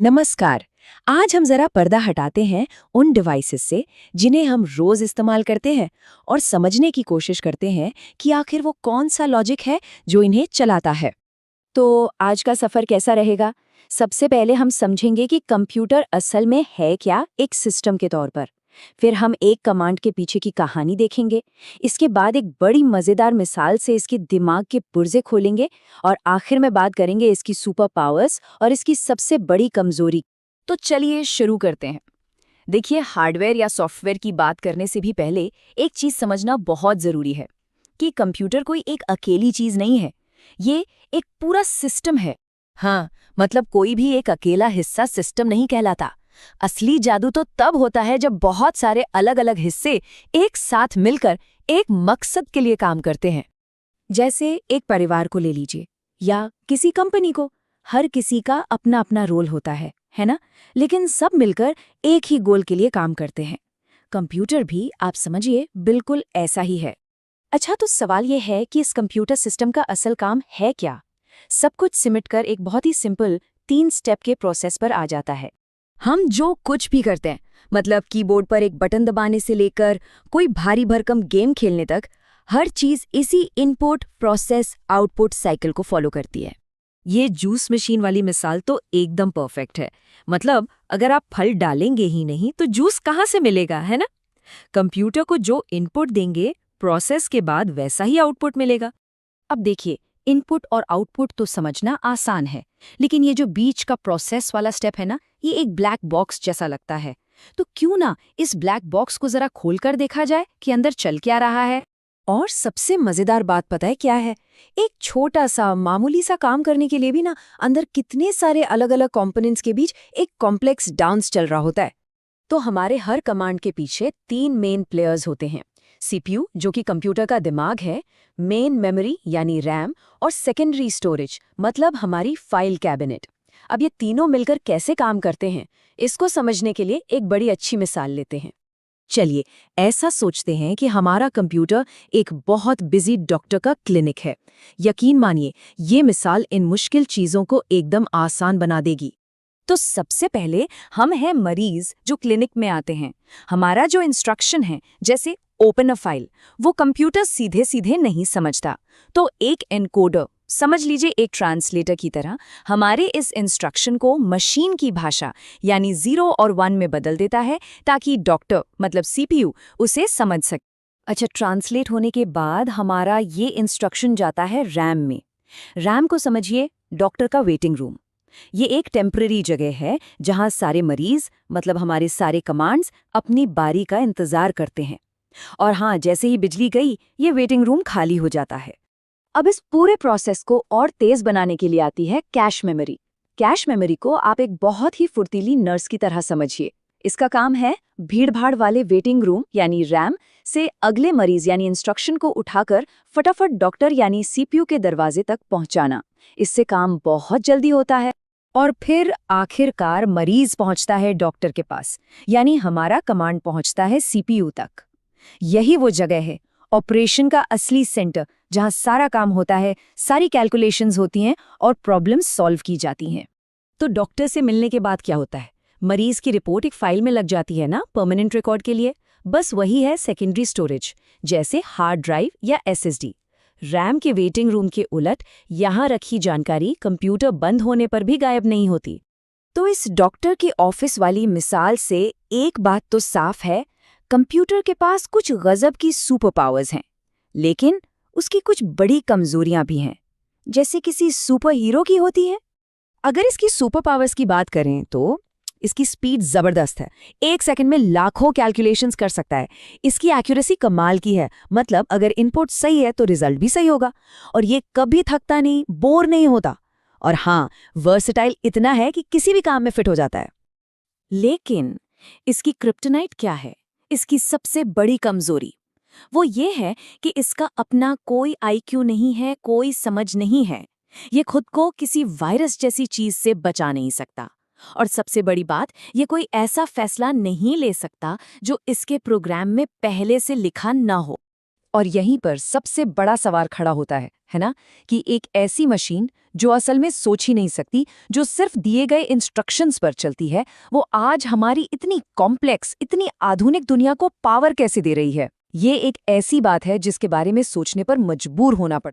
नमस्कार। आज हम जरा पर्दा हटाते हैं उन डिवाइसेस से जिन्हें हम रोज इस्तेमाल करते हैं और समझने की कोशिश करते हैं कि आखिर वो कौन सा लॉजिक है जो इन्हें चलाता है। तो आज का सफर कैसा रहेगा? सबसे पहले हम समझेंगे कि कंप्यूटर असल में है क्या, एक सिस्टम के तौर पर। फिर हम एक कमांड के पीछे की कहानी देखेंगे। इसके बाद एक बड़ी मजेदार मिसाल से इसके दिमाग के पुर्जे खोलेंगे और आखिर में बात करेंगे इसकी सुपर पावर्स और इसकी सबसे बड़ी कमजोरी। तो चलिए शुरू करते हैं। देखिए, हार्डवेयर या सॉफ्टवेयर की बात करने से भी पहले एक चीज समझना बहुत जरूरी है कि कंप्यूटर कोई एक अकेली चीज नहीं है। ये एक पूरा सिस्टम है। हाँ, मतलब कोई भी एक अकेला हिस्सा सिस्टम नहीं कहलाता। असली जादू तो तब होता है जब बहुत सारे अलग अलग हिस्से एक साथ मिलकर एक मकसद के लिए काम करते हैं। जैसे एक परिवार को ले लीजिए या किसी कंपनी को। हर किसी का अपना अपना रोल होता है ना? लेकिन सब मिलकर एक ही गोल के लिए काम करते हैं। कंप्यूटर भी, आप समझिए, बिल्कुल ऐसा ही है। अच्छा, तो सवाल ये है कि इस कंप्यूटर सिस्टम का असल काम है क्या? सब कुछ सिमटकर एक बहुत ही सिंपल 3 स्टेप के प्रोसेस पर आ जाता है। हम जो कुछ भी करते हैं, मतलब कीबोर्ड पर एक बटन दबाने से लेकर कोई भारी भरकम गेम खेलने तक, हर चीज इसी इनपुट प्रोसेस आउटपुट साइकिल को फॉलो करती है। ये जूस मशीन वाली मिसाल तो एकदम परफेक्ट है। मतलब अगर आप फल डालेंगे ही नहीं तो जूस कहाँ से मिलेगा, है ना? कंप्यूटर को जो इनपुट देंगे, प्रोसेस के बाद वैसा ही आउटपुट मिलेगा। अब देखिए, इनपुट और आउटपुट तो समझना आसान है, लेकिन ये जो बीच का प्रोसेस वाला स्टेप है ना, ये एक ब्लैक बॉक्स जैसा लगता है। तो क्यों ना इस ब्लैक बॉक्स को जरा खोलकर देखा जाए कि अंदर चल क्या रहा है। और सबसे मजेदार बात पता है क्या है? एक छोटा सा मामूली सा काम करने के लिए भी ना अंदर कितने सारे अलग अलग कंपोनेंट्स के बीच एक कॉम्प्लेक्स डांस चल रहा होता है। तो हमारे हर कमांड के पीछे 3 मेन प्लेयर्स होते हैं। सीपीयू, जो कि कंप्यूटर का दिमाग है, मेन मेमोरी यानी रैम, और सेकेंडरी स्टोरेज, मतलब हमारी फाइल कैबिनेट। अब ये तीनों मिलकर कैसे काम करते हैं, इसको समझने के लिए एक बड़ी अच्छी मिसाल लेते हैं। चलिए, ऐसा सोचते हैं कि हमारा कंप्यूटर एक बहुत बिजी डॉक्टर का क्लिनिक है। यकीन मानिए, ये मिसाल इन मुश्किल चीजों को एकदम आसान बना देगी। तो सबसे पहले हम हैं मरीज जो क्लिनिक में आते हैं। हमारा जो इंस्ट्रक्शन है, जैसे ओपन अ फाइल, वो कंप्यूटर सीधे सीधे नहीं समझता। तो एक एनकोडर, समझ लीजिए एक ट्रांसलेटर की तरह, हमारे इस इंस्ट्रक्शन को मशीन की भाषा यानी 0 और 1 में बदल देता है, ताकि डॉक्टर, मतलब सीपीयू, उसे समझ सके। अच्छा, ट्रांसलेट होने के बाद हमारा ये इंस्ट्रक्शन जाता है रैम में। रैम को समझिए डॉक्टर का वेटिंग रूम। ये एक टेम्पररी जगह है जहां सारे मरीज, मतलब हमारे सारे कमांड्स, अपनी बारी का इंतजार करते हैं। और हाँ, जैसे ही बिजली गई, ये वेटिंग रूम खाली हो जाता है। अब इस पूरे प्रोसेस को और तेज बनाने के लिए आती है कैश मेमोरी। कैश मेमोरी को आप एक बहुत ही फुर्तीली नर्स की तरह समझिए। इसका काम है भीड़भाड़ वाले वेटिंग रूम यानी रैम से अगले मरीज यानी इंस्ट्रक्शन को उठाकर फटाफट डॉक्टर यानी सीपीयू के दरवाजे तक पहुंचाना। इससे काम बहुत जल्दी होता है। और फिर आखिरकार मरीज पहुंचता है डॉक्टर के पास, यानी हमारा कमांड पहुंचता है सीपीयू तक। यही वो जगह है, ऑपरेशन का असली सेंटर, जहां सारा काम होता है, सारी कैलकुलेशंस होती हैं और प्रॉब्लम्स सॉल्व की जाती हैं। तो डॉक्टर से मिलने के बाद क्या होता है? मरीज की रिपोर्ट एक फाइल में लग जाती है ना, परमानेंट रिकॉर्ड के लिए। बस वही है सेकेंडरी स्टोरेज, जैसे हार्ड ड्राइव या एसएसडी। रैम के वेटिंग रूम के उलट यहाँ रखी जानकारी कंप्यूटर बंद होने पर भी गायब नहीं होती। तो इस डॉक्टर की ऑफिस वाली मिसाल से एक बात तो साफ है, कंप्यूटर के पास कुछ गजब की सुपर पावर्स हैं, लेकिन उसकी कुछ बड़ी कमजोरियां भी हैं, जैसे किसी सुपर हीरो की होती है। अगर इसकी सुपर पावर्स की बात करें तो इसकी स्पीड जबरदस्त है। 1 सेकंड में लाखों कैलकुलेशंस कर सकता है। इसकी एक्यूरेसी कमाल की है, मतलब अगर इनपुट सही है तो रिजल्ट भी सही होगा। और ये कभी थकता नहीं, बोर नहीं होता। और हाँ, वर्सेटाइल इतना है कि किसी भी काम में फिट हो जाता है। लेकिन इसकी क्रिप्टोनाइट क्या है? इसकी सबसे बड़ी कमजोरी वो ये है कि इसका अपना कोई आईक्यू नहीं है, कोई समझ नहीं है। ये खुद को किसी वायरस जैसी चीज से बचा नहीं सकता। और सबसे बड़ी बात, ये कोई ऐसा फैसला नहीं ले सकता जो इसके प्रोग्राम में पहले से लिखा ना हो। और यहीं पर सबसे बड़ा सवाल खड़ा होता है ना, कि एक ऐसी मशीन जो असल में सोच ही नहीं सकती, जो सिर्फ दिए गए इंस्ट्रक्शंस पर चलती है, वो आज हमारी इतनी कॉम्प्लेक्स, इतनी आधुनिक दुनिया को पावर कैसे दे रही है। ये एक ऐसी बात है जिसके बारे में सोचने पर मजबूर होना पड़ता है।